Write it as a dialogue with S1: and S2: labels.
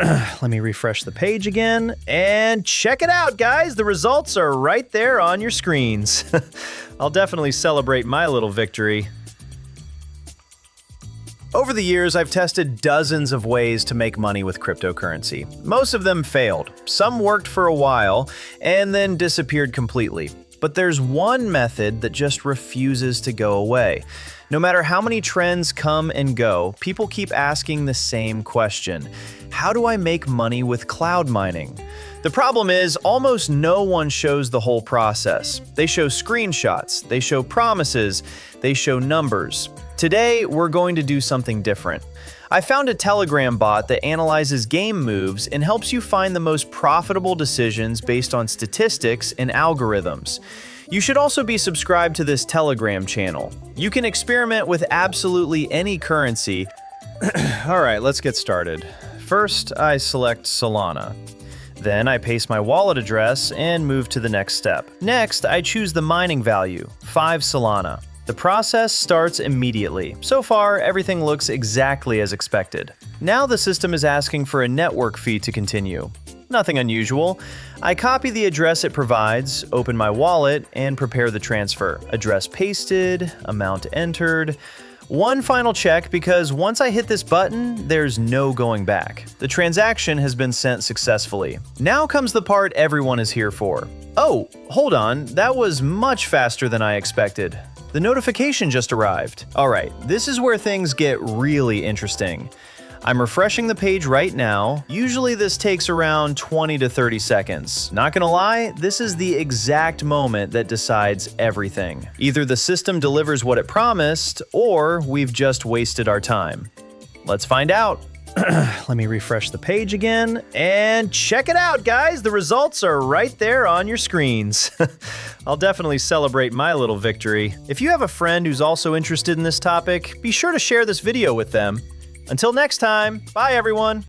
S1: Let me refresh the page again, and check it out, guys! The results are right there on your screens. I'll definitely celebrate my little victory. Over the years, I've tested dozens of ways to make money with cryptocurrency. Most of them failed. Some worked for a while, and then disappeared completely. But there's one method that just refuses to go away. No matter how many trends come and go, people keep asking the same question. How do I make money with cloud mining? The problem is, almost no one shows the whole process. They show screenshots, they show promises, they show numbers. Today, we're going to do something different. I found a Telegram bot that analyzes game moves and helps you find the most profitable decisions based on statistics and algorithms. You should also be subscribed to this Telegram channel. You can experiment with absolutely any currency. Alright, let's get started. First, I select Solana. Then I paste my wallet address and move to the next step. Next, I choose the mining value, 5 Solana. The process starts immediately. So far, everything looks exactly as expected. Now the system is asking for a network fee to continue. Nothing unusual. I copy the address it provides, open my wallet, and prepare the transfer. Address pasted, amount entered. One final check, because once I hit this button, there's no going back. The transaction has been sent successfully. Now comes the part everyone is here for. Oh, hold on, that was much faster than I expected. The notification just arrived. Alright, this is where things get really interesting. I'm refreshing the page right now. Usually this takes around 20 to 30 seconds. Not gonna lie, this is the exact moment that decides everything. Either the system delivers what it promised, or we've just wasted our time. Let's find out. Let me refresh the page again, and check it out, guys! The results are right there on your screens. I'll definitely celebrate my little victory. If you have a friend who's also interested in this topic, be sure to share this video with them. Until next time, bye everyone!